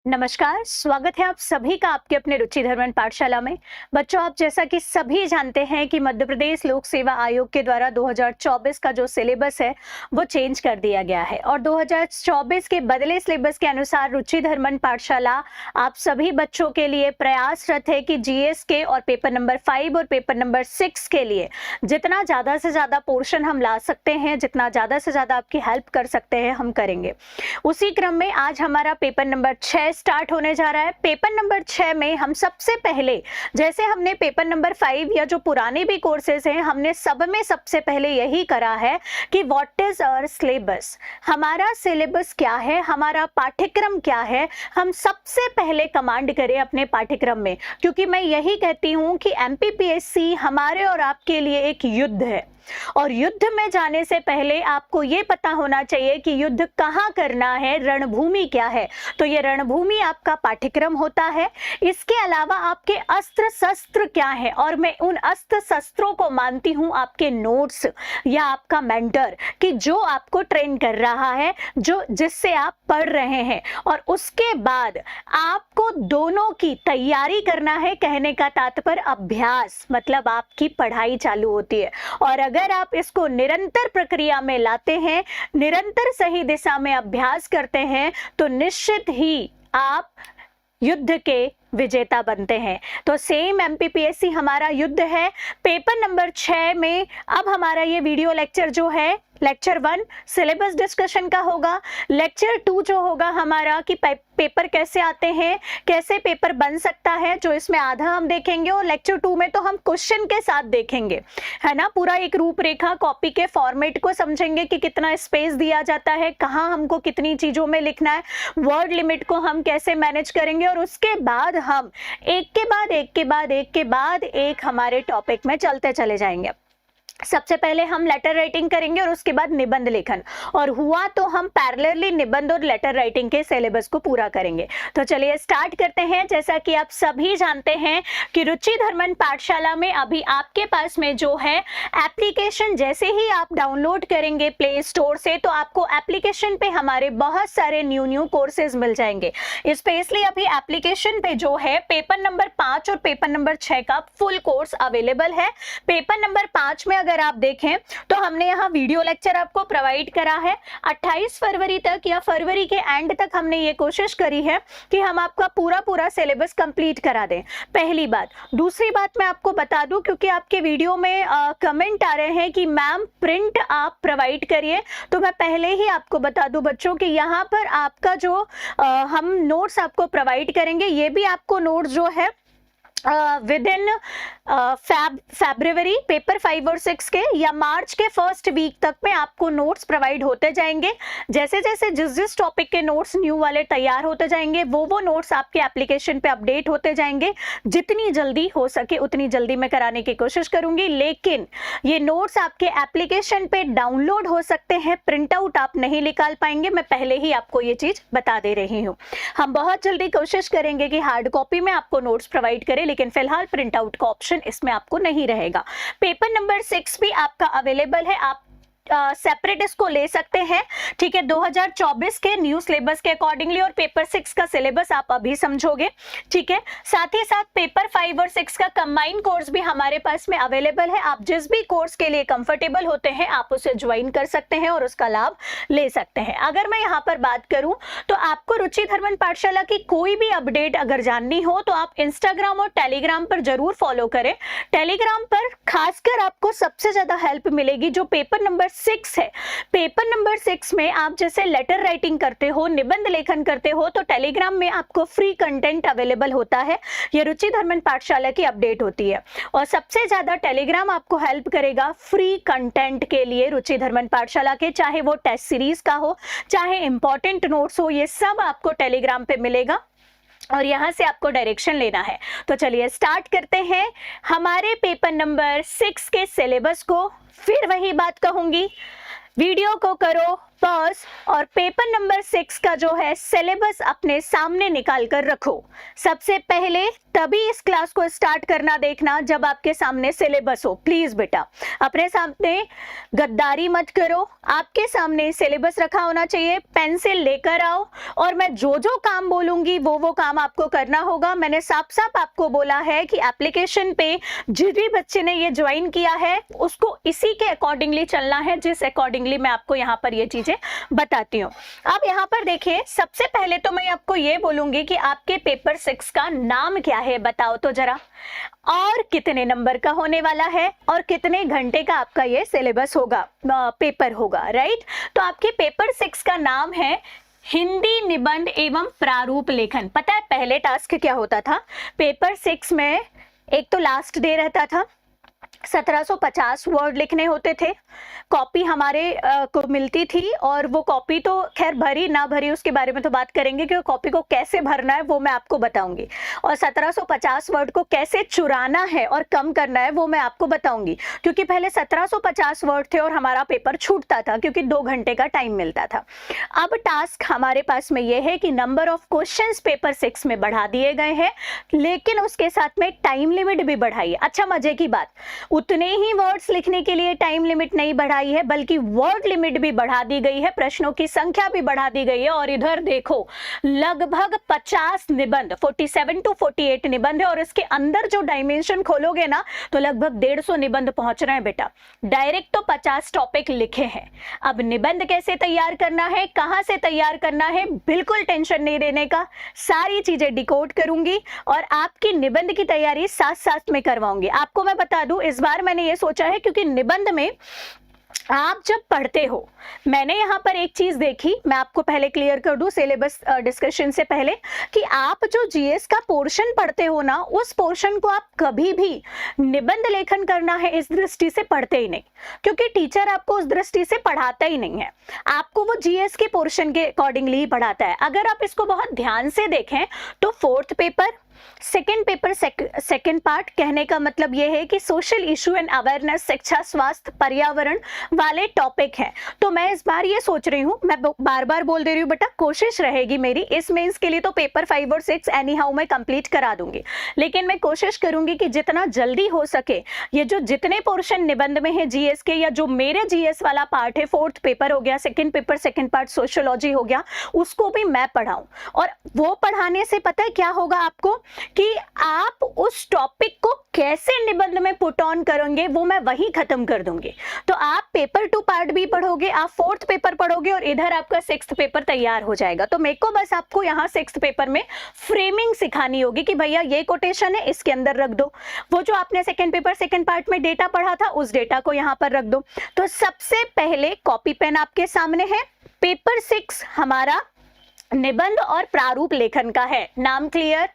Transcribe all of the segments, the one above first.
नमस्कार, स्वागत है आप सभी का आपके अपने रुचि धर्मन पाठशाला में। बच्चों, आप जैसा कि सभी जानते हैं कि मध्य प्रदेश लोक सेवा आयोग के द्वारा 2024 का जो सिलेबस है वो चेंज कर दिया गया है और 2024 के बदले सिलेबस के अनुसार रुचि धर्मन पाठशाला आप सभी बच्चों के लिए प्रयासरत है कि जीएस के और पेपर नंबर 5 और पेपर नंबर 6 के लिए जितना ज़्यादा से ज़्यादा पोर्शन हम ला सकते हैं, जितना ज़्यादा से ज़्यादा आपकी हेल्प कर सकते हैं, हम करेंगे। उसी क्रम में आज हमारा पेपर नंबर 6 स्टार्ट होने जा रहा है। पेपर नंबर 6 में हम सबसे पहले, जैसे हमने पेपर नंबर 5 या जो पुराने भी कोर्सेज हैं, हमने सब में सबसे पहले यही करा है कि व्हाट इज आवर सिलेबस, हमारा सिलेबस क्या है, हमारा पाठ्यक्रम क्या है, हम सबसे पहले कमांड करें अपने पाठ्यक्रम में। क्योंकि मैं यही कहती हूं कि एमपीपीएससी हमारे और आपके लिए एक युद्ध है और युद्ध में जाने से पहले आपको ये पता होना चाहिए कि युद्ध कहाँ करना है, रणभूमि क्या है। तो ये रणभूमि आपका पाठ्यक्रम होता है। इसके अलावा आपके अस्त्र शस्त्र क्या है, और मैं उन अस्त्र शस्त्रों को मानती हूँ आपके नोट्स या आपका मेंटर कि जो आपको ट्रेन कर रहा है, जो जिससे आप पढ़ रहे हैं। और उसके बाद आपको दोनों की तैयारी करना है। कहने का तात्पर्य अभ्यास, मतलब आपकी पढ़ाई चालू होती है। और अगर आप इसको निरंतर प्रक्रिया में लाते हैं, निरंतर सही दिशा में अभ्यास करते हैं, तो निश्चित ही आप युद्ध के विजेता बनते हैं। तो सेम एमपीपीएससी हमारा युद्ध है। पेपर नंबर 6 में अब हमारा ये वीडियो लेक्चर जो है, लेक्चर 1 सिलेबस डिस्कशन का होगा। लेक्चर 2 जो होगा हमारा कि पेपर कैसे आते हैं, कैसे पेपर बन सकता है, जो इसमें आधा हम देखेंगे। और लेक्चर 2 में तो हम क्वेश्चन के साथ देखेंगे, है ना, पूरा एक रूपरेखा कॉपी के फॉर्मेट को समझेंगे कि कितना स्पेस दिया जाता है, कहाँ हमको कितनी चीजों में लिखना है, वर्ड लिमिट को हम कैसे मैनेज करेंगे। और उसके बाद हम एक के बाद एक के बाद एक के बाद एक हमारे टॉपिक में चलते चले जाएंगे। सबसे पहले हम लेटर राइटिंग करेंगे और उसके बाद निबंध लेखन, और हुआ तो हम पैरेलली निबंध और लेटर राइटिंग के सिलेबस को पूरा करेंगे। तो चलिए स्टार्ट करते हैं। जैसा कि आप सभी जानते हैं कि रुचि धर्मन पाठशाला में अभी आपके पास में जो है एप्लीकेशन, जैसे ही आप डाउनलोड करेंगे प्ले स्टोर से, तो आपको एप्लीकेशन पे हमारे बहुत सारे न्यू कोर्सेज मिल जाएंगे। स्पेशली अभी एप्लीकेशन पे जो है पेपर नंबर 5 और पेपर नंबर 6 का फुल कोर्स अवेलेबल है। पेपर नंबर 5 में अगर आप देखें तो हमने यहाँ वीडियो लेक्चर आपको प्रोवाइड करा है। 28 फरवरी तक या फरवरी के एंड तक हमने ये कोशिश करी है कि हम आपका पूरा सिलेबस कंप्लीट करा दें। पहली बात। दूसरी बात मैं आपको बता दूं, क्योंकि आपके वीडियो में कमेंट आ रहे हैं कि मैम प्रिंट आप प्रोवाइड करिए, तो मैं पहले ही आपको बता दूं बच्चों कि यहाँ पर आपका जो हम नोट्स आपको प्रोवाइड करेंगे, ये भी आपको नोट्स जो है विद इन फरवरी पेपर 5 और 6 के या मार्च के फर्स्ट वीक तक में आपको नोट्स प्रोवाइड होते जाएंगे। जैसे जैसे जिस टॉपिक के नोट्स न्यू वाले तैयार होते जाएंगे, वो नोट्स आपके एप्लीकेशन पे अपडेट होते जाएंगे। जितनी जल्दी हो सके उतनी जल्दी मैं कराने की कोशिश करूंगी, लेकिन ये नोट्स आपके एप्लीकेशन पे डाउनलोड हो सकते हैं, प्रिंट आउट आप नहीं निकाल पाएंगे। मैं पहले ही आपको ये चीज बता दे रही हूँ। हम बहुत जल्दी कोशिश करेंगे कि हार्ड कॉपी में आपको नोट्स प्रोवाइड करें, लेकिन फिलहाल प्रिंट आउट का ऑप्शन इसमें आपको नहीं रहेगा। पेपर नंबर 6 भी आपका अवेलेबल है, आप सेपरेट इसको ले सकते हैं, ठीक है, 2024 के न्यू सिलेबस के अकॉर्डिंगली। और पेपर 6 का सिलेबस आप अभी समझोगे, ठीक है। साथ ही साथ पेपर 5 और 6 का कंबाइंड कोर्स भी हमारे पास में अवेलेबल है। आप जिस भी कोर्स के लिए कंफर्टेबल होते हैं आप उसे ज्वाइन कर सकते हैं और उसका लाभ ले सकते हैं। अगर मैं यहाँ पर बात करूं तो आपको रुचि धर्मन पाठशाला की कोई भी अपडेट अगर जाननी हो तो आप इंस्टाग्राम और टेलीग्राम पर जरूर फॉलो करें। टेलीग्राम पर खासकर आपको सबसे ज्यादा हेल्प मिलेगी जो पेपर नंबर 6 है। पेपर नंबर 6 में आप जैसे लेटर राइटिंग करते हो, निबंध लेखन करते हो, तो टेलीग्राम में आपको फ्री कंटेंट अवेलेबल होता है। ये रुचि धर्मन पाठशाला की अपडेट होती है और सबसे ज्यादा टेलीग्राम आपको हेल्प करेगा फ्री कंटेंट के लिए रुचि धर्मन पाठशाला के, चाहे वो टेस्ट सीरीज का हो, चाहे इंपॉर्टेंट नोट्स हो, ये सब आपको टेलीग्राम पे मिलेगा और यहाँ से आपको डायरेक्शन लेना है। तो चलिए स्टार्ट करते हैं हमारे पेपर नंबर 6 के सिलेबस को। फिर वही बात कहूंगी, वीडियो को करो बस और पेपर नंबर 6 का जो है सिलेबस अपने सामने निकाल कर रखो। सबसे पहले तभी इस क्लास को स्टार्ट करना देखना जब आपके सामने सिलेबस हो। प्लीज बेटा अपने सामने गद्दारी मत करो, आपके सामने सिलेबस रखा होना चाहिए, पेंसिल लेकर आओ और मैं जो जो काम बोलूंगी वो काम आपको करना होगा। मैंने साफ साफ आपको बोला है कि एप्लीकेशन पे जिस भी बच्चे ने ये ज्वाइन किया है उसको इसी के अकॉर्डिंगली चलना है, जिस अकॉर्डिंगली मैं आपको यहाँ पर ये चीजें बताती हूँ। अब यहाँ पर देखिए, सबसे पहले तो मैं आपको ये बोलूंगी कि आपके पेपर 6 का नाम क्या है बताओ तो जरा, और कितने नंबर का होने वाला है और कितने घंटे का आपका ये सिलेबस होगा, पेपर होगा, राइट। तो आपके पेपर 6 का नाम है हिंदी निबंध एवं प्रारूप लेखन। पता है पहले टास्क क्या होता था पेपर 6 में? एक तो लास्ट डे रहता था, 1750 वर्ड लिखने होते थे, कॉपी हमारे को मिलती थी और वो कॉपी तो खैर भरी ना भरी उसके बारे में तो बात करेंगे कि कॉपी को कैसे भरना है वो मैं आपको बताऊंगी, और 1750 वर्ड को कैसे चुराना है और कम करना है वो मैं आपको बताऊंगी, क्योंकि पहले 1750 वर्ड थे और हमारा पेपर छूटता था क्योंकि 2 घंटे का टाइम मिलता था। अब टास्क हमारे पास में ये है कि नंबर ऑफ क्वेश्चंस पेपर 6 में बढ़ा दिए गए हैं, लेकिन उसके साथ में टाइम लिमिट भी बढ़ाई है। अच्छा मजे की बात, उतने ही वर्ड्स लिखने के लिए टाइम लिमिट नहीं बढ़ाई है बल्कि वर्ड लिमिट भी बढ़ा दी गई है, प्रश्नों की संख्या भी बढ़ा दी गई है। और इधर देखो लगभग 50 निबंध, 47 to 48 निबंध है, और इसके अंदर जो डायमेंशन खोलोगे ना तो लगभग 150 निबंध पहुंच रहे हैं बेटा। डायरेक्ट तो 50 टॉपिक लिखे हैं। अब निबंध कैसे तैयार करना है, कहां से तैयार करना है, बिल्कुल टेंशन नहीं लेने का, सारी चीजें डिकोड करूंगी और आपकी निबंध की तैयारी साथ साथ में करवाऊंगी। आपको मैं बता दूं इस बार मैंने ये सोचा है क्योंकि निबंध में आप जब पढ़ते हो, मैंने यहाँ पर एक चीज देखी, मैं आपको पहले क्लियर कर दूं सिलेबस डिस्कशन से पहले, कि आप जो जीएस का पोर्शन पढ़ते हो ना उस पोर्शन को आप कभी भी निबंध लेखन करना है इस दृष्टि से पढ़ते ही नहीं, क्योंकि टीचर आपको उस दृष्टि से पढ़ाता ही नहीं है, आपको वो जीएस के पोर्शन के अकॉर्डिंगली ही पढ़ाता है। अगर आप इसको बहुत ध्यान से देखें तो 4th paper, second paper, second part, कहने का मतलब यह है कि सोशल इशू एंड अवेयरनेस, शिक्षा, स्वास्थ्य, पर्यावरण वाले टॉपिक हैं। तो मैं इस बार ये सोच रही हूँ, मैं बार बार बोल दे रही हूँ बेटा, कोशिश रहेगी मेरी इस मेंस के लिए तो पेपर 5 और 6 एनी हाउ मैं कंप्लीट करा दूंगी, लेकिन मैं कोशिश करूंगी कि जितना जल्दी हो सके ये जो जितने पोर्शन निबंध में है जीएस के, या जो मेरे जीएस वाला पार्ट है, 4th पेपर हो गया, second paper second part sociology हो गया, उसको भी मैं पढ़ाऊं। और वो पढ़ाने से पता है क्या होगा आपको, कि आप उस टॉपिक को कैसे निबंध में पुट ऑन करेंगे वो मैं वही खत्म कर दूंगी। तो आप पेपर 2 पार्ट भी पढ़ोगे, आप 4th पेपर पढ़ोगे और इधर आपका 6th पेपर तैयार हो जाएगा। तो मेरे को बस आपको यहाँ 6th पेपर में फ्रेमिंग सिखानी होगी कि भैया ये कोटेशन है इसके अंदर रख दो, वो जो आपने सेकेंड पेपर सेकेंड पार्ट में डेटा पढ़ा था उस डेटा को यहाँ पर रख दो। तो सबसे पहले कॉपी पेन आपके सामने है, पेपर 6 हमारा निबंध और प्रारूप लेखन का है, नाम क्लियर।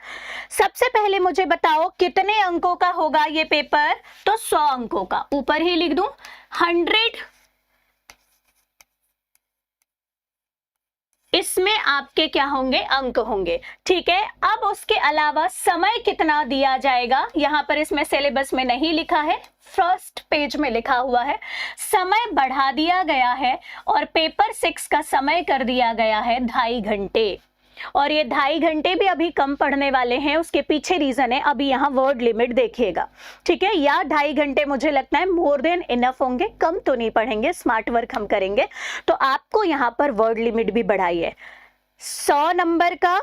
सबसे पहले मुझे बताओ कितने अंकों का होगा ये पेपर, तो 100 अंकों का, ऊपर ही लिख दूं 100। इसमें आपके क्या होंगे, अंक होंगे, ठीक है। अब उसके अलावा समय कितना दिया जाएगा, यहां पर इसमें सिलेबस में नहीं लिखा है, फर्स्ट पेज में लिखा हुआ है, समय बढ़ा दिया गया है और पेपर 6 का समय कर दिया गया है 2.5 घंटे। और ये 2.5 घंटे भी अभी कम पढ़ने वाले हैं, उसके पीछे रीजन है, अभी यहाँ वर्ड लिमिट देखिएगा, ठीक है। या 2.5 घंटे मुझे लगता है मोर देन इनफ होंगे, कम तो नहीं पढ़ेंगे, स्मार्ट वर्क हम करेंगे। तो आपको यहाँ पर वर्ड लिमिट भी बढ़ाई है, 100 नंबर का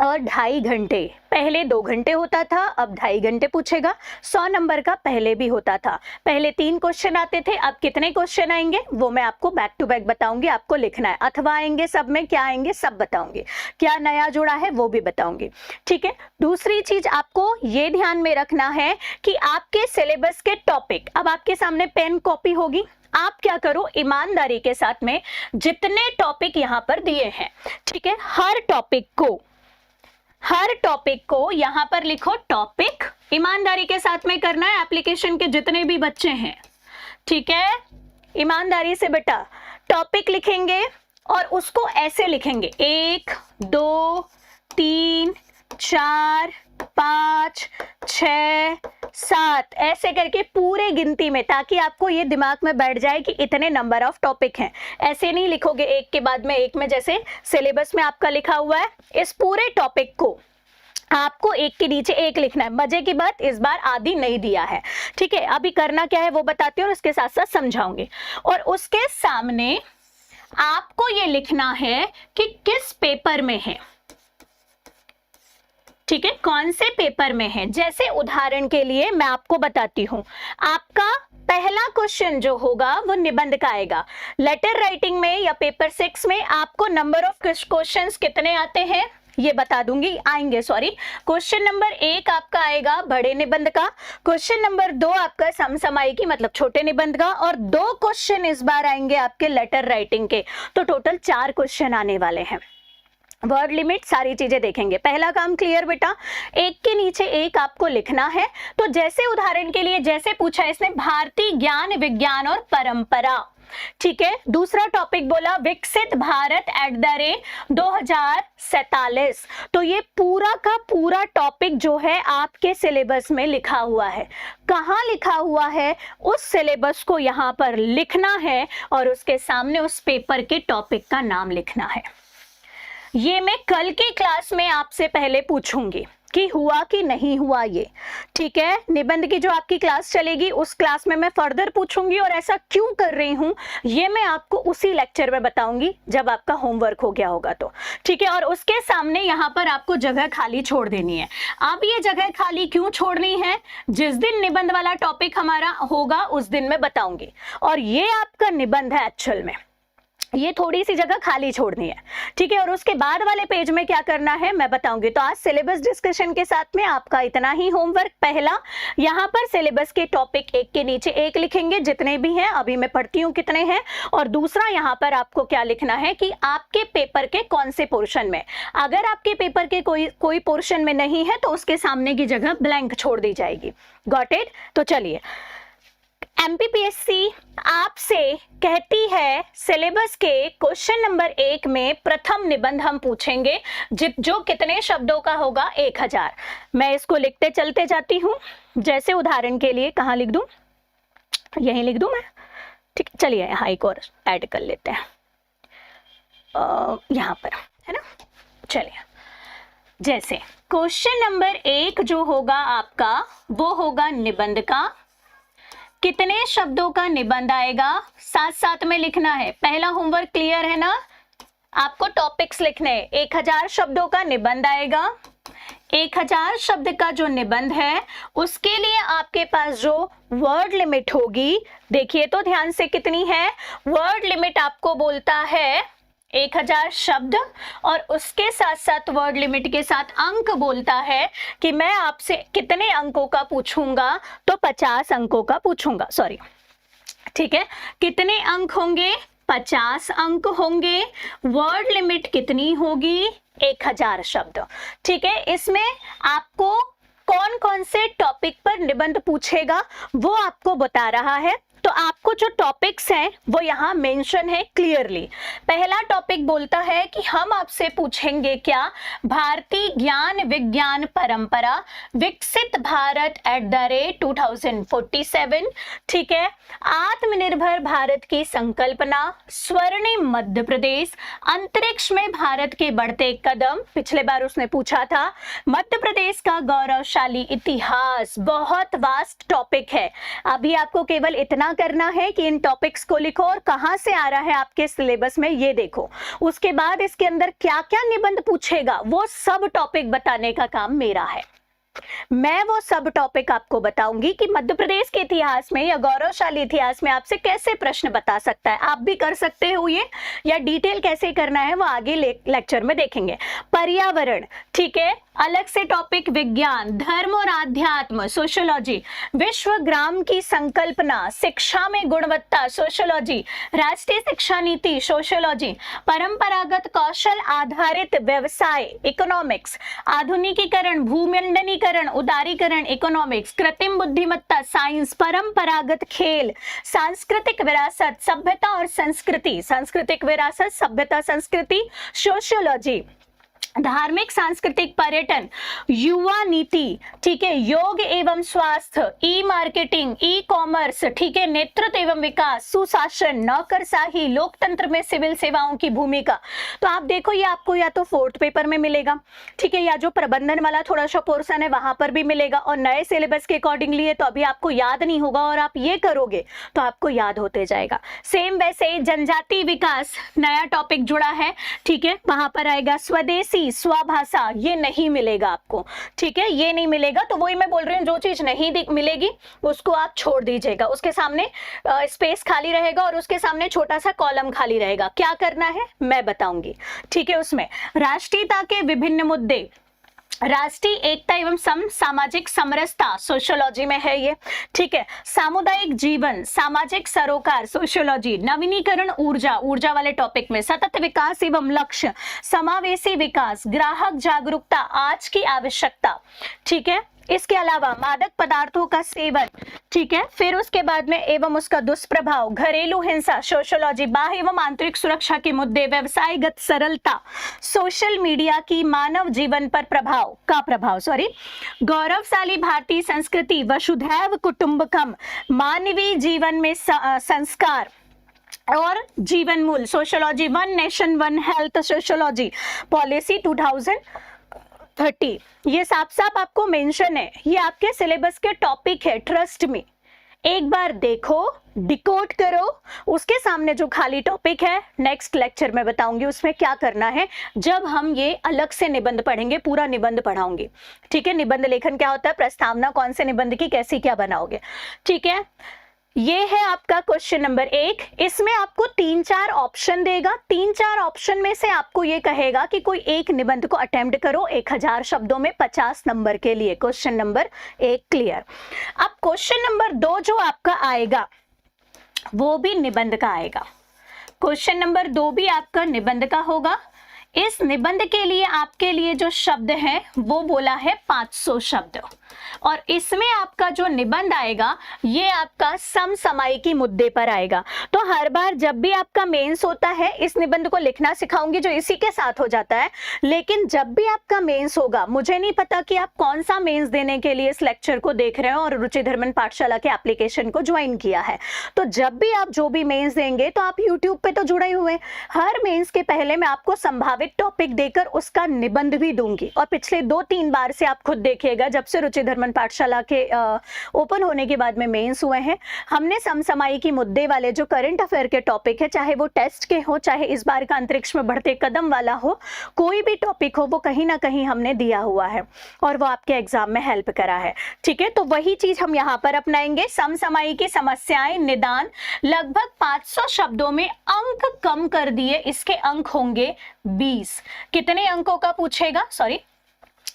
और 2.5 घंटे, पहले 2 घंटे होता था अब 2.5 घंटे पूछेगा। 100 नंबर का पहले भी होता था, पहले 3 क्वेश्चन आते थे, अब कितने क्वेश्चन आएंगे वो मैं आपको बैक टू बैक बताऊंगी, आपको लिखना है, अथवा आएंगे सब में, क्या आएंगे सब बताऊंगी, क्या नया जुड़ा है वो भी बताऊंगी, ठीक है। दूसरी चीज आपको ये ध्यान में रखना है कि आपके सिलेबस के टॉपिक, अब आपके सामने पेन कॉपी होगी, आप क्या करो ईमानदारी के साथ में जितने टॉपिक यहाँ पर दिए हैं, ठीक है, हर टॉपिक को यहां पर लिखो टॉपिक, ईमानदारी के साथ में करना है, एप्लीकेशन के जितने भी बच्चे हैं, ठीक है, ईमानदारी से बेटा टॉपिक लिखेंगे और उसको ऐसे लिखेंगे 1 2 3 4 5 6 7, ऐसे करके पूरे गिनती में, ताकि आपको ये दिमाग में बैठ जाए कि इतने नंबर ऑफ टॉपिक हैं। ऐसे नहीं लिखोगे एक के बाद में एक में, जैसे सिलेबस में आपका लिखा हुआ है। इस पूरे टॉपिक को आपको एक के नीचे एक लिखना है। मजे की बात, इस बार आदि नहीं दिया है, ठीक है। अभी करना क्या है वो बताती हूँ और उसके साथ साथ समझाऊंगी। और उसके सामने आपको ये लिखना है कि किस पेपर में है, ठीक है, कौन से पेपर में है। जैसे उदाहरण के लिए मैं आपको बताती हूं, आपका पहला क्वेश्चन जो होगा वो निबंध का आएगा। लेटर राइटिंग में या पेपर 6 में आपको नंबर ऑफ क्वेश्चंस कितने आते हैं ये बता दूंगी, आएंगे, सॉरी। क्वेश्चन नंबर 1 आपका आएगा बड़े निबंध का, क्वेश्चन नंबर 2 आपका समसामयिकी मतलब छोटे निबंध का, और 2 क्वेश्चन इस बार आएंगे आपके लेटर राइटिंग के। तो टोटल 4 क्वेश्चन आने वाले हैं। वर्ड लिमिट सारी चीजें देखेंगे। पहला काम क्लियर बेटा, एक के नीचे एक आपको लिखना है। तो जैसे उदाहरण के लिए जैसे पूछा इसने भारतीय ज्ञान विज्ञान और परंपरा, ठीक है। दूसरा टॉपिक बोला विकसित भारत @ 2047। तो ये पूरा का पूरा टॉपिक जो है आपके सिलेबस में लिखा हुआ है। कहाँ लिखा हुआ है, उस सिलेबस को यहाँ पर लिखना है और उसके सामने उस पेपर के टॉपिक का नाम लिखना है। ये मैं कल की क्लास में आपसे पहले पूछूंगी कि हुआ कि नहीं हुआ ये, ठीक है। निबंध की जो आपकी क्लास चलेगी उस क्लास में मैं फर्दर पूछूंगी, और ऐसा क्यों कर रही हूं ये मैं आपको उसी लेक्चर में बताऊंगी जब आपका होमवर्क हो गया होगा तो, ठीक है। और उसके सामने यहाँ पर आपको जगह खाली छोड़ देनी है। अब ये जगह खाली क्यों छोड़नी है, जिस दिन निबंध वाला टॉपिक हमारा होगा उस दिन मैं बताऊंगी। और ये आपका निबंध है एक्चुअल में, ये थोड़ी सी जगह खाली छोड़नी है, ठीक है। और उसके बाद वाले पेज में क्या करना है मैं बताऊंगी। तो आज सिलेबस डिस्कशन के साथ में आपका इतना ही होमवर्क। पहला, यहाँ पर सिलेबस के टॉपिक एक के नीचे एक लिखेंगे जितने भी हैं, अभी मैं पढ़ती हूँ कितने हैं। और दूसरा, यहाँ पर आपको क्या लिखना है कि आपके पेपर के कौन से पोर्शन में, अगर आपके पेपर के कोई पोर्शन में नहीं है तो उसके सामने की जगह ब्लैंक छोड़ दी जाएगी। Got it. तो चलिए, एमपीपीएससी आपसे कहती है सिलेबस के क्वेश्चन नंबर 1 में प्रथम निबंध हम पूछेंगे जो कितने शब्दों का होगा, 1000। मैं इसको लिखते चलते जाती हूं। जैसे उदाहरण के लिए कहाँ लिख दूं, यहीं लिख दूं मैं, ठीक है। चलिए यहाँ एक और ऐड कर लेते हैं, यहाँ पर है ना। चलिए, जैसे क्वेश्चन नंबर 1 जो होगा आपका वो होगा निबंध का। कितने शब्दों का निबंध आएगा, साथ साथ में लिखना है। पहला होमवर्क क्लियर है ना, आपको टॉपिक्स लिखने हैं। 1000 शब्दों का निबंध आएगा। 1000 शब्द का जो निबंध है उसके लिए आपके पास जो वर्ड लिमिट होगी, देखिए तो ध्यान से कितनी है। वर्ड लिमिट आपको बोलता है 1000 शब्द, और उसके साथ साथ वर्ड लिमिट के साथ अंक बोलता है कि मैं आपसे कितने अंकों का पूछूंगा, तो 50 अंकों का पूछूंगा, सॉरी, ठीक है। कितने अंक होंगे, 50 अंक होंगे। वर्ड लिमिट कितनी होगी, 1000 शब्द, ठीक है। इसमें आपको कौन कौन से टॉपिक पर निबंध पूछेगा वो आपको बता रहा है। तो आपको जो टॉपिक्स हैं वो यहाँ मेंशन है क्लियरली। पहला टॉपिक बोलता है कि हम आपसे पूछेंगे क्या, भारतीय ज्ञान विज्ञान परंपरा, विकसित भारत @ 2047, ठीक है। आत्मनिर्भर भारत की संकल्पना, स्वर्णिम मध्य प्रदेश, अंतरिक्ष में भारत के बढ़ते कदम, पिछले बार उसने पूछा था। मध्य प्रदेश का गौरवशाली इतिहास, बहुत वास्ट टॉपिक है। अभी आपको केवल इतना करना है कि इन टॉपिक्स को लिखो और कहां से आ रहा है आपके सिलेबस में ये देखो। उसके बाद इसके अंदर क्या क्या निबंध पूछेगा वो सब टॉपिक बताने का काम मेरा है। मैं वो सब टॉपिक आपको बताऊंगी कि मध्य प्रदेश के इतिहास में या गौरवशाली इतिहास में आपसे कैसे प्रश्न बता सकता है। आप भी कर सकते हो ये, या डिटेल कैसे करना है वो आगे लेक्चर में देखेंगे। पर्यावरण, ठीक है, अलग से टॉपिक। विज्ञान, धर्म और आध्यात्म, सोशियोलॉजी। विश्व ग्राम की संकल्पना, शिक्षा में गुणवत्ता, सोशियोलॉजी। राष्ट्रीय शिक्षा नीति, सोशियोलॉजी। परंपरागत कौशल आधारित व्यवसाय, इकोनॉमिक्स। आधुनिकीकरण, भूमंडलीकरण, उदारीकरण, इकोनॉमिक्स। कृत्रिम बुद्धिमत्ता, साइंस। परंपरागत खेल, सांस्कृतिक विरासत, सभ्यता और संस्कृति। सांस्कृतिक विरासत, सभ्यता, संस्कृति, सोशियोलॉजी। धार्मिक सांस्कृतिक पर्यटन, युवा नीति, ठीक है, योग एवं स्वास्थ्य, ई मार्केटिंग, ई कॉमर्स, ठीक है, नेतृत्व एवं विकास, सुशासन, नौकरशाही, लोकतंत्र में सिविल सेवाओं की भूमिका। तो आप देखो ये आपको या तो फोर्थ पेपर में मिलेगा, ठीक है, या जो प्रबंधन वाला थोड़ा सा पोर्शन है वहां पर भी मिलेगा, और नए सिलेबस के अकॉर्डिंगली है तो अभी आपको याद नहीं होगा, और आप ये करोगे तो आपको याद होते जाएगा। सेम वैसे ही जनजाति विकास नया टॉपिक जुड़ा है, ठीक है, वहां पर आएगा स्वदेशी, स्वभाषा, ये नहीं मिलेगा आपको, ठीक है, ये नहीं मिलेगा। तो वही मैं बोल रही हूँ, जो चीज नहीं मिलेगी उसको आप छोड़ दीजिएगा, उसके सामने स्पेस खाली रहेगा और उसके सामने छोटा सा कॉलम खाली रहेगा। क्या करना है मैं बताऊंगी, ठीक है। उसमें राष्ट्रीयता के विभिन्न मुद्दे, राष्ट्रीय एकता एवं सामाजिक समरसता सोशियोलॉजी में है ये, ठीक है। सामुदायिक जीवन, सामाजिक सरोकार सोशियोलॉजी, नवीनीकरण ऊर्जा, ऊर्जा वाले टॉपिक में, सतत विकास एवं लक्ष्य, समावेशी विकास, ग्राहक जागरूकता, आज की आवश्यकता, ठीक है। इसके अलावा मादक पदार्थों का सेवन, ठीक है, फिर उसके बाद में एवं उसका दुष्प्रभाव, घरेलू हिंसा सोशियोलॉजी, बाह्य एवं आंतरिक सुरक्षा के मुद्दे, व्यवसायगत सरलता, सोशल मीडिया की मानव जीवन पर प्रभाव, गौरवशाली भारतीय संस्कृति, वसुधैव कुटुंबकम, मानवीय जीवन में संस्कार और जीवन मूल sociology, one nation one health sociology, policy 2030, ये साफ साफ आपको मेंशन है, ये आपके सिलेबस के टॉपिक है। ट्रस्ट में एक बार देखो, डिकोड करो, उसके सामने जो खाली टॉपिक है नेक्स्ट लेक्चर में बताऊंगी उसमें क्या करना है, जब हम ये अलग से निबंध पढ़ेंगे, पूरा निबंध पढ़ाऊंगी, ठीक है। निबंध लेखन क्या होता है, प्रस्तावना कौन से निबंध की कैसी क्या बनाओगे, ठीक है। ये है आपका क्वेश्चन नंबर 1। इसमें आपको 3-4 ऑप्शन देगा, 3-4 ऑप्शन में से आपको ये कहेगा कि कोई एक निबंध को अटेम्प्ट करो 1000 शब्दों में 50 नंबर के लिए। Question number 1 clear. अब क्वेश्चन नंबर 2 जो आपका आएगा वो भी निबंध का आएगा। क्वेश्चन नंबर 2 भी आपका निबंध का होगा। इस निबंध के लिए आपके लिए जो शब्द है वो बोला है 500 शब्द, और इसमें आपका जो निबंध आएगा ये आपका समसामयिकी मुद्दे पर आएगा। तो हर बार जब भी आपका मेंस होता है इस निबंध को लिखना सिखाऊंगी जो इसी के साथ हो जाता है, लेकिन जब भी आपका मेंस होगा, मुझे नहीं पता कि आप कौन सा मेंस देने के लिए इस लेक्चर को देख रहे हो और रुचिधर्मन पाठशाला के एप्लीकेशन को ज्वाइन किया है, तो जब भी आप जो भी मेंस देंगे तो आप यूट्यूब पे तो जुड़े हुए, हर मेंस के पहले मैं आपको संभावित टॉपिक देकर उसका निबंध भी दूंगी। और पिछले 2-3 बार से आप खुद देखिएगा, जब से रुचिधर्मन पाठशाला के ओपन होने के बाद में मेंस हुए हैं, हमने समसामयिकी मुद्दे वाले जो करंट अफेयर के टॉपिक है, चाहे वो टेस्ट के हो, चाहे इस बार का अंतरिक्ष में बढ़ते कदम वाला हो, कोई भी टॉपिक हो, वो कहीं ना कहीं हमने दिया हुआ है और वो आपके एग्जाम में हेल्प करा है, ठीक है। तो वही चीज हम यहाँ पर अपनाएंगे। समसामयिकी समस्याएं निदान, लगभग 500 शब्दों में, अंक कम कर दिए, इसके अंक होंगे 20। कितने अंकों का पूछेगा,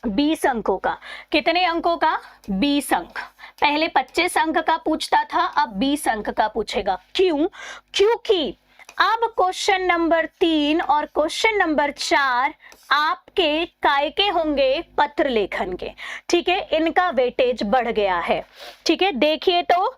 20 अंकों का। कितने अंकों का, 20 अंक। पहले 25 अंक का पूछता था, अब 20 अंक का पूछेगा। क्यों? क्योंकि अब क्वेश्चन नंबर 3 और क्वेश्चन नंबर 4 आपके काय के होंगे, पत्र लेखन के, ठीक है, इनका वेटेज बढ़ गया है, ठीक है। देखिए तो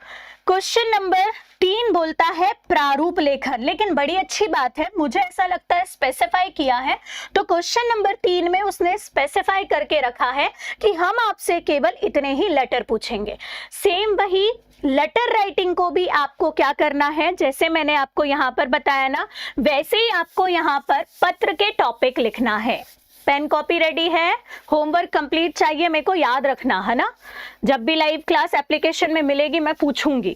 क्वेश्चन नंबर 3 बोलता है प्रारूप लेखन, लेकिन बड़ी अच्छी बात है, मुझे ऐसा लगता है स्पेसिफाई किया है, तो क्वेश्चन नंबर 3 में उसने स्पेसिफाई करके रखा है कि हम आपसे केवल इतने ही लेटर पूछेंगे। सेम वही लेटर राइटिंग को भी आपको क्या करना है, जैसे मैंने आपको यहाँ पर बताया ना, वैसे ही आपको यहाँ पर पत्र के टॉपिक लिखना है। पेन कॉपी रेडी है, होमवर्क कंप्लीट चाहिए, मेरे को याद रखना है ना, जब भी लाइव क्लास एप्लीकेशन में मिलेगी मैं पूछूंगी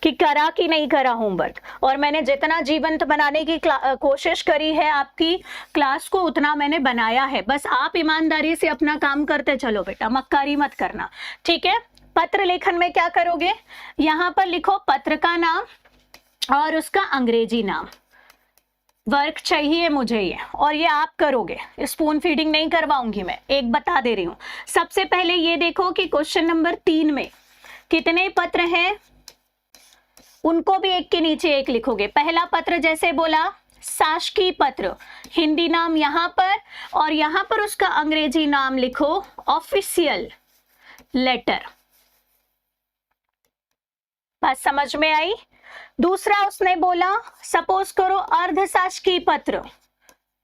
कि करा कि नहीं करा होमवर्क, और मैंने जितना जीवंत बनाने की कोशिश करी है आपकी क्लास को, उतना मैंने बनाया है। बस आप ईमानदारी से अपना काम करते चलो बेटा, मक्कारी मत करना, ठीक है। पत्र लेखन में क्या करोगे, यहाँ पर लिखो पत्र का नाम और उसका अंग्रेजी नाम। वर्क चाहिए मुझे ये, और ये आप करोगे, स्पून फीडिंग नहीं करवाऊंगी मैं, एक बता दे रही हूं। सबसे पहले ये देखो कि क्वेश्चन नंबर 3 में कितने पत्र हैं, उनको भी एक के नीचे एक लिखोगे। पहला पत्र जैसे बोला शासकीय पत्र, हिंदी नाम यहाँ पर, और यहाँ पर उसका अंग्रेजी नाम लिखो ऑफिशियल लेटर। बात समझ में आई? दूसरा उसने बोला सपोज करो अर्धशासकीय पत्र,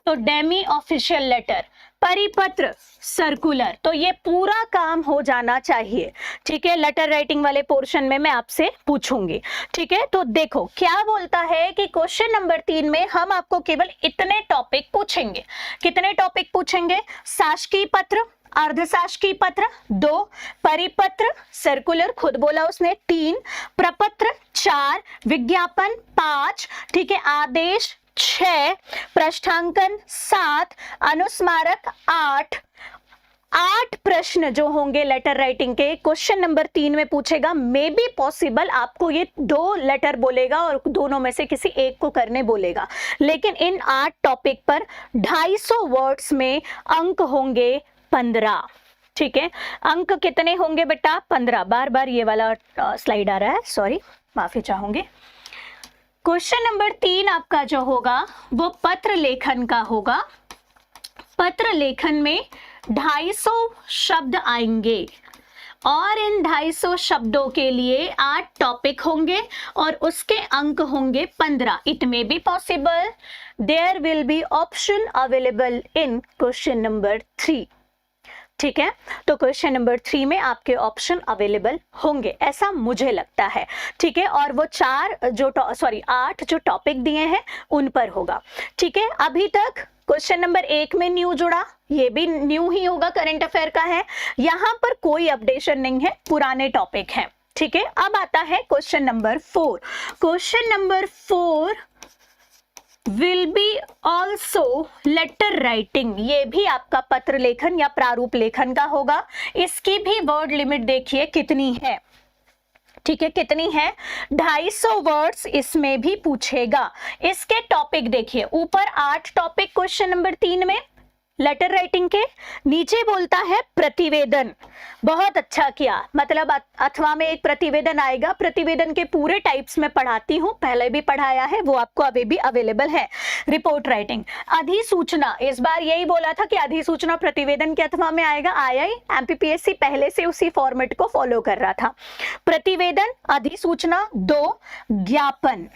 तो डेमी ऑफिशियल लेटर। परिपत्र सर्कुलर, तो ये पूरा काम हो जाना चाहिए। ठीक है, लेटर राइटिंग वाले पोर्शन में मैं आपसे पूछूंगी। ठीक है, तो देखो क्या बोलता है कि क्वेश्चन नंबर 3 में हम आपको केवल इतने टॉपिक पूछेंगे। कितने टॉपिक पूछेंगे? शासकीय पत्र, अर्धशासकीय पत्र 2, परिपत्र सर्कुलर खुद बोला उसने 3, प्रपत्र 4, विज्ञापन 5, ठीक है, आदेश 6, पृष्ठांकन 7, अनुस्मारक 8। 8 प्रश्न जो होंगे लेटर राइटिंग के क्वेश्चन नंबर 3 में पूछेगा। मे बी पॉसिबल आपको ये 2 लेटर बोलेगा और दोनों में से किसी एक को करने बोलेगा, लेकिन इन 8 टॉपिक पर 250 वर्ड्स में अंक होंगे 15। ठीक है, अंक कितने होंगे बेटा? 15। बार बार ये वाला स्लाइड आ रहा है, सॉरी, माफी चाहूंगी। क्वेश्चन नंबर 3 आपका जो होगा वो पत्र लेखन का होगा। पत्र लेखन में 250 शब्द आएंगे और इन 250 शब्दों के लिए 8 टॉपिक होंगे और उसके अंक होंगे 15। It may be possible there will be option available in question number 3। ठीक है, तो क्वेश्चन नंबर 3 में आपके ऑप्शन अवेलेबल होंगे, ऐसा मुझे लगता है। ठीक है, और वो 8 जो टॉपिक दिए हैं उन पर होगा। ठीक है, अभी तक क्वेश्चन नंबर 1 में न्यू जुड़ा, ये भी न्यू ही होगा, करंट अफेयर का है। यहां पर कोई अपडेशन नहीं है, पुराने टॉपिक हैं। ठीक है, अब आता है question number 4। Question number 4 will be also letter writing, ये भी आपका पत्र लेखन या प्रारूप लेखन का होगा। इसकी भी वर्ड लिमिट देखिए कितनी है। ठीक है, कितनी है? 250 वर्ड्स इसमें भी पूछेगा। इसके टॉपिक देखिए, ऊपर 8 टॉपिक क्वेश्चन नंबर 3 में लेटर राइटिंग के, नीचे बोलता है प्रतिवेदन। बहुत अच्छा किया, मतलब अथवा में एक प्रतिवेदन आएगा। प्रतिवेदन के पूरे टाइप्स में पढ़ाती हूँ, पहले भी पढ़ाया है, वो आपको अभी भी अवेलेबल है। रिपोर्ट राइटिंग, अधिसूचना, इस बार यही बोला था कि अधिसूचना प्रतिवेदन के अथवा में आएगा। आया ही, एमपीपीएससी पहले से उसी फॉर्मेट को फॉलो कर रहा था। प्रतिवेदन, अधिसूचना 2, ज्ञापन।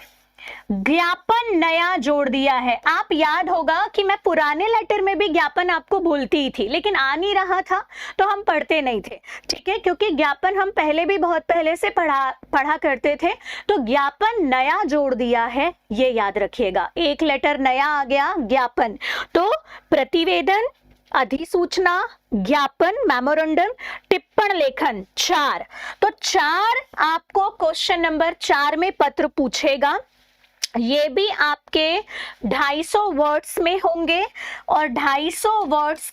ज्ञापन नया जोड़ दिया है। आप याद होगा कि मैं पुराने लेटर में भी ज्ञापन आपको बोलती ही थी, लेकिन आ नहीं रहा था तो हम पढ़ते नहीं थे। ठीक है, क्योंकि ज्ञापन हम पहले भी बहुत पहले से पढ़ा करते थे। तो ज्ञापन नया जोड़ दिया है, ये याद रखिएगा। एक लेटर नया आ गया, ज्ञापन। तो प्रतिवेदन, अधिसूचना, ज्ञापन, मेमोरेंडम, टिप्पण लेखन 4। तो 4 आपको क्वेश्चन नंबर 4 में पत्र पूछेगा। ये भी आपके 250 वर्ड्स में होंगे और 250 वर्ड्स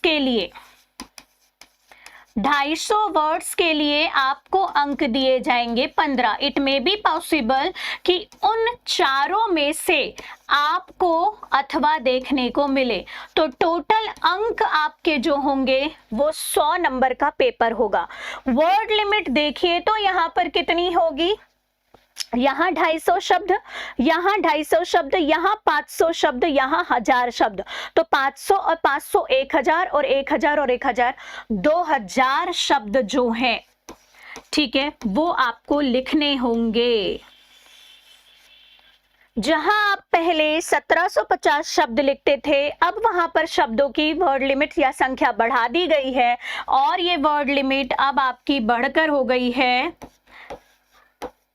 के लिए आपको अंक दिए जाएंगे 15। इट मे बी पॉसिबल कि उन चारों में से आपको अथवा देखने को मिले। तो टोटल अंक आपके जो होंगे वो 100 नंबर का पेपर होगा। वर्ड लिमिट देखिए तो यहाँ पर कितनी होगी? यहाँ 250 शब्द, यहाँ 250 शब्द, यहाँ 500 शब्द, यहाँ 1000 शब्द। तो 500 और 500 1000 और 1000 और 1000 2000 शब्द जो हैं, ठीक है, वो आपको लिखने होंगे। जहां आप पहले 1750 शब्द लिखते थे, अब वहां पर शब्दों की वर्ड लिमिट या संख्या बढ़ा दी गई है और ये वर्ड लिमिट अब आपकी बढ़कर हो गई है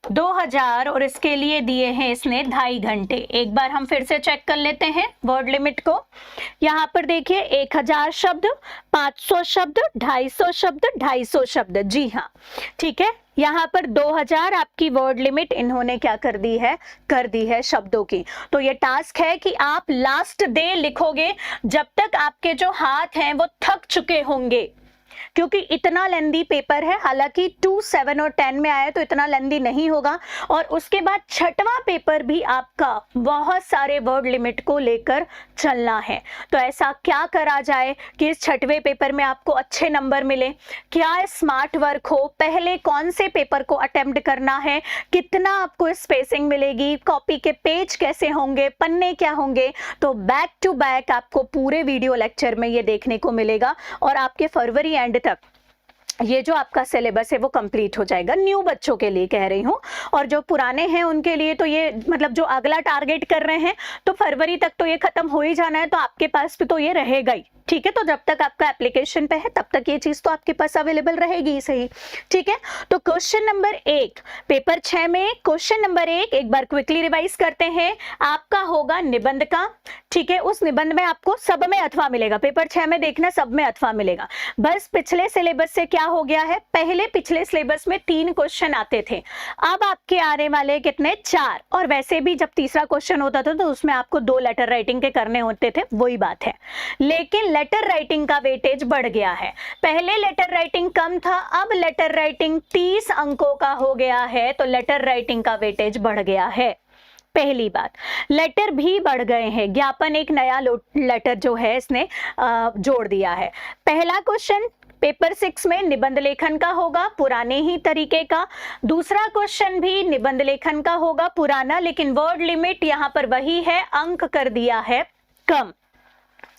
2000 और इसके लिए दिए हैं इसने 2.5 घंटे। एक बार हम फिर से चेक कर लेते हैं वर्ड लिमिट को। यहाँ पर देखिए 1000 शब्द, 500 शब्द, 250 शब्द, 250 शब्द। जी हाँ, ठीक है, यहाँ पर 2000 आपकी वर्ड लिमिट इन्होंने क्या कर दी है शब्दों की। तो ये टास्क है कि आप लास्ट डे लिखोगे जब तक आपके जो हाथ हैं वो थक चुके होंगे, क्योंकि इतना लेंदी पेपर है। हालांकि 2, 7 और 10 में आया तो इतना लेंदी नहीं होगा। और उसके बाद 6वां पेपर भी आपका बहुत सारे वर्ड लिमिट को लेकर चलना है। तो ऐसा क्या करा जाए कि इस 6वें पेपर में आपको अच्छे नंबर मिले? क्या स्मार्ट वर्क हो? पहले कौन से पेपर को अटेम्प्ट करना है? कितना आपको स्पेसिंग मिलेगी? कॉपी के पेज कैसे होंगे? पन्ने क्या होंगे? तो बैक टू बैक आपको पूरे वीडियो लेक्चर में ये देखने को मिलेगा और आपके फरवरी एंड तक ये जो आपका सिलेबस है वो कंप्लीट हो जाएगा। न्यू बच्चों के लिए कह रही हूँ, और जो पुराने हैं उनके लिए तो ये मतलब जो अगला टारगेट कर रहे हैं तो फरवरी तक तो ये खत्म हो ही जाना है, तो आपके पास भी तो ये रहेगा ही। ठीक है, तो जब तक आपका एप्लीकेशन पे है तब तक ये चीज तो आपके पास अवेलेबल रहेगी ही सही। ठीक है, तो क्वेश्चन नंबर 1 पेपर 6 में क्वेश्चन नंबर 1 एक बार क्विकली रिवाइज करते हैं। आपका होगा निबंध का। ठीक है, उस निबंध में आपको सब में अथवा मिलेगा। पेपर 6 में देखना सब में अथवा मिलेगा। बस पिछले सिलेबस से क्या हो गया है, पहले पिछले सिलेबस में 3 क्वेश्चन आते थे, अब आपके आने वाले कितने, 4। और वैसे भी जब तीसरा क्वेश्चन होता था तो उसमें आपको 2 लेटर राइटिंग के करने होते थे, वही बात है। लेकिन लेटर राइटिंग का वेटेज बढ़ गया है। पहले लेटर राइटिंग कम था, अब लेटर राइटिंग 30 अंकों का हो गया है, तो लेटर राइटिंग का वेटेज बढ़ गया है। पहली बात, लेटर भी बढ़ गए हैं। ज्ञापन एक नया लेटर जो है इसने जोड़ दिया है। पहला क्वेश्चन पेपर 6 में निबंध लेखन का होगा, पुराने ही तरीके का। दूसरा क्वेश्चन भी निबंध लेखन का होगा, पुराना, लेकिन वर्ड लिमिट यहां पर वही है, अंक कर दिया है कम।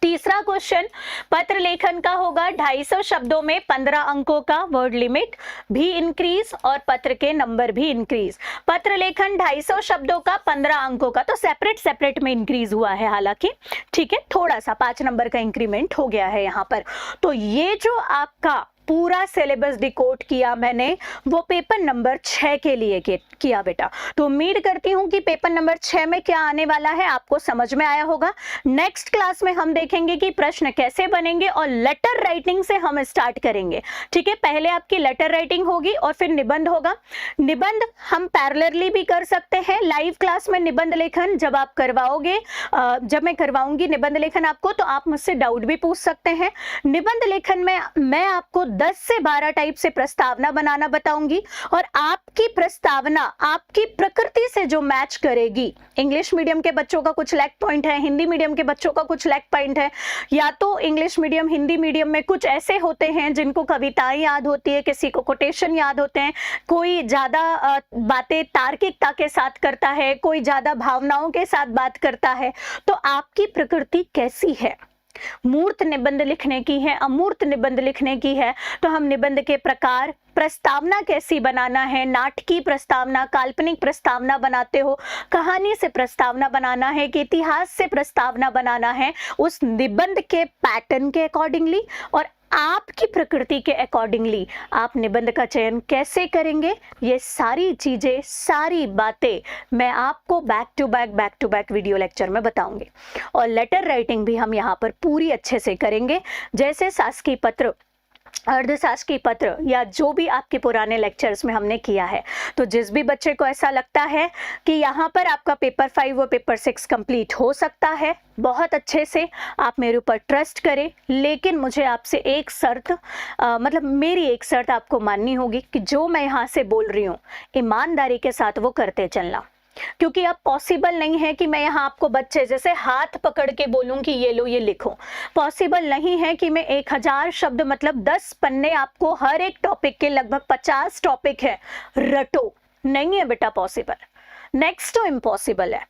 तीसरा क्वेश्चन पत्र लेखन का होगा, 250 शब्दों में 15 अंकों का, वर्ड लिमिट भी इंक्रीज और पत्र के नंबर भी इंक्रीज। पत्र लेखन 250 शब्दों का 15 अंकों का, तो सेपरेट में इंक्रीज हुआ है हालांकि। ठीक है, थोड़ा सा 5 नंबर का इंक्रीमेंट हो गया है यहाँ पर। तो ये जो आपका पूरा सिलेबस डिकोड किया मैंने, वो पेपर नंबर 6 के लिए किया बेटा। तो उम्मीद करती हूं कि पेपर नंबर 6 में क्या आने वाला है आपको समझ में आया होगा। नेक्स्ट क्लास में हम देखेंगे कि प्रश्न कैसे बनेंगे और लेटर राइटिंग से हम स्टार्ट करेंगे। ठीक है, पहले आपकी लेटर राइटिंग होगी और फिर निबंध होगा। निबंध हम पैरेलली भी कर सकते हैं। लाइव क्लास में निबंध लेखन जब आप करवाओगे, जब मैं करवाऊंगी निबंध लेखन आपको, तो आप मुझसे डाउट भी पूछ सकते हैं। निबंध लेखन में मैं आपको 10 से 12 टाइप से प्रस्तावना बनाना बताऊंगी और आपकी प्रस्तावना आपकी प्रकृति से जो मैच करेगी। इंग्लिश मीडियम के बच्चों का कुछ लैक पॉइंट है, हिंदी मीडियम के बच्चों का कुछ लैक पॉइंट है, या तो इंग्लिश मीडियम हिंदी मीडियम में कुछ ऐसे होते हैं जिनको कविताएं याद होती है, किसी को कोटेशन याद होते हैं, कोई ज्यादा बातें तार्किकता के साथ करता है, कोई ज्यादा भावनाओं के साथ बात करता है। तो आपकी प्रकृति कैसी है, मूर्त निबंध लिखने की है, अमूर्त निबंध लिखने की है, तो हम निबंध के प्रकार, प्रस्तावना कैसी बनाना है, नाटकीय प्रस्तावना, काल्पनिक प्रस्तावना बनाते हो, कहानी से प्रस्तावना बनाना है कि इतिहास से प्रस्तावना बनाना है, उस निबंध के पैटर्न के अकॉर्डिंगली और आपकी प्रकृति के अकॉर्डिंगली आप निबंध का चयन कैसे करेंगे, ये सारी चीजें, सारी बातें मैं आपको back to back video lecture में बताऊंगी। और लेटर राइटिंग भी हम यहाँ पर पूरी अच्छे से करेंगे, जैसे शासकीय पत्र, अर्धशासकीय पत्र या जो भी आपके पुराने लेक्चर्स में हमने किया है। तो जिस भी बच्चे को ऐसा लगता है कि यहाँ पर आपका पेपर 5 व पेपर 6 कंप्लीट हो सकता है बहुत अच्छे से, आप मेरे ऊपर ट्रस्ट करें। लेकिन मुझे आपसे एक शर्त, मतलब मेरी एक शर्त आपको माननी होगी कि जो मैं यहाँ से बोल रही हूँ ईमानदारी के साथ वो करते चलना। क्योंकि अब पॉसिबल नहीं है कि मैं यहाँ आपको बच्चे जैसे हाथ पकड़ के बोलूं कि ये लो ये लिखो। पॉसिबल नहीं है कि मैं 1000 शब्द मतलब 10 पन्ने आपको हर एक टॉपिक के, लगभग 50 टॉपिक है, रटो। नहीं है बेटा पॉसिबल, नेक्स्ट तो इम्पॉसिबल है।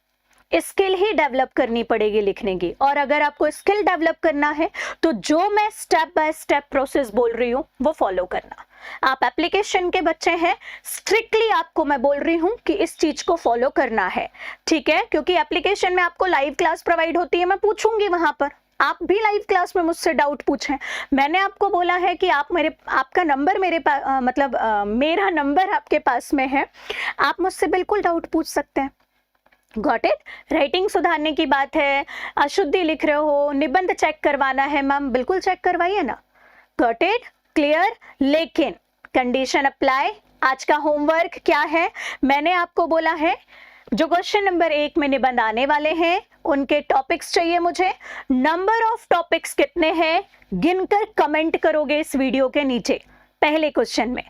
स्किल ही डेवलप करनी पड़ेगी लिखने की। और अगर आपको स्किल डेवलप करना है तो जो मैं स्टेप बाय स्टेप प्रोसेस बोल रही हूँ वो फॉलो करना। आप एप्लीकेशन के बच्चे हैं, स्ट्रिक्टली आपको मैं बोल रही हूँ कि इस चीज को फॉलो करना है। ठीक है, क्योंकि एप्लीकेशन में आपको लाइव क्लास प्रोवाइड होती है, मैं पूछूंगी वहां पर, आप भी लाइव क्लास में मुझसे डाउट पूछें। मैंने आपको बोला है कि आपका नंबर मेरे पास, मतलब मेरा नंबर आपके पास में है, आप मुझसे बिल्कुल डाउट पूछ सकते हैं। Got it. राइटिंग सुधारने की बात है, अशुद्धि लिख रहे हो, निबंध चेक करवाना है मैम, बिल्कुल चेक करवाइए ना। Got it, clear. लेकिन कंडीशन अप्लाई। आज का होमवर्क क्या है, मैंने आपको बोला है जो क्वेश्चन नंबर 1 में निबंध आने वाले हैं उनके टॉपिक्स चाहिए मुझे। नंबर ऑफ टॉपिक्स कितने हैं गिनकर कमेंट करोगे इस वीडियो के नीचे। पहले क्वेश्चन में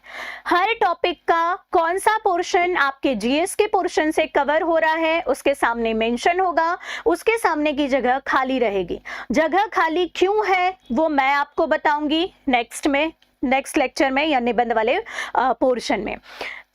हर टॉपिक का कौन सा पोर्शन आपके जीएस के पोर्शन से कवर हो रहा है उसके सामने मेंशन होगा, उसके सामने की जगह खाली रहेगी। जगह खाली क्यों है वो मैं आपको बताऊंगी नेक्स्ट लेक्चर में या निबंध वाले पोर्शन में।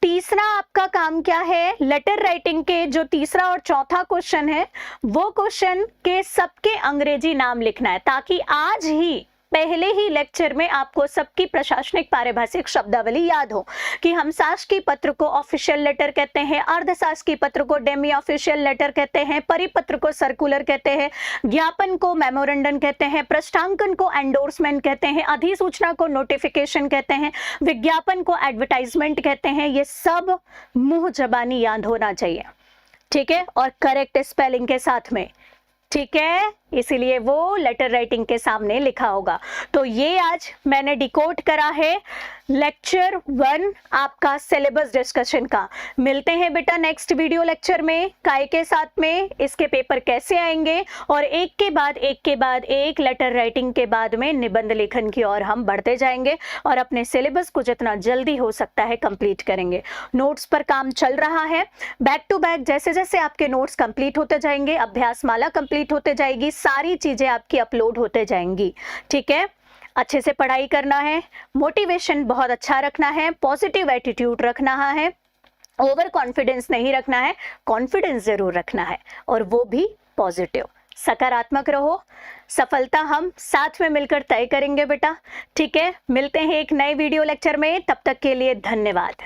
तीसरा आपका काम क्या है, लेटर राइटिंग के जो तीसरा और चौथा क्वेश्चन है वो क्वेश्चन के सबके अंग्रेजी नाम लिखना है, ताकि आज ही पहले ही लेक्चर में आपको सबकी प्रशासनिक पारिभाषिक शब्दावली याद हो कि हम शासकीय पत्र को ऑफिशियल लेटर कहते हैं, अर्धशासकीय पत्र को डेमी ऑफिशियल लेटर कहते हैं, परिपत्र को सर्कुलर कहते हैं, ज्ञापन को मेमोरेंडम कहते हैं, पृष्ठांकन को एंडोर्समेंट कहते हैं, अधिसूचना को नोटिफिकेशन कहते हैं, विज्ञापन को एडवर्टाइजमेंट कहते हैं। ये सब मुंह जबानी याद होना चाहिए, ठीक है, और करेक्ट स्पेलिंग के साथ में, ठीक है, इसीलिए वो लेटर राइटिंग के सामने लिखा होगा। तो ये आज मैंने डिकोड करा है लेक्चर 1 आपका सिलेबस डिस्कशन का। मिलते हैं बेटा नेक्स्ट वीडियो लेक्चर में काय के साथ में, इसके पेपर कैसे आएंगे और एक के बाद एक लेटर राइटिंग के बाद में निबंध लेखन की ओर हम बढ़ते जाएंगे और अपने सिलेबस को जितना जल्दी हो सकता है कंप्लीट करेंगे। नोट्स पर काम चल रहा है, बैक टू बैक जैसे जैसे आपके नोट्स कंप्लीट होते जाएंगे, अभ्यास माला कंप्लीट होते जाएगी, सारी चीजें आपकी अपलोड होते जाएंगी, ठीक है। अच्छे से पढ़ाई करना है, मोटिवेशन बहुत अच्छा रखना है, पॉजिटिव एटीट्यूड रखना है, ओवर कॉन्फिडेंस नहीं रखना है, कॉन्फिडेंस जरूर रखना है और वो भी पॉजिटिव, सकारात्मक रहो। सफलता हम साथ में मिलकर तय करेंगे बेटा, ठीक है। मिलते हैं एक नए वीडियो लेक्चर में, तब तक के लिए धन्यवाद।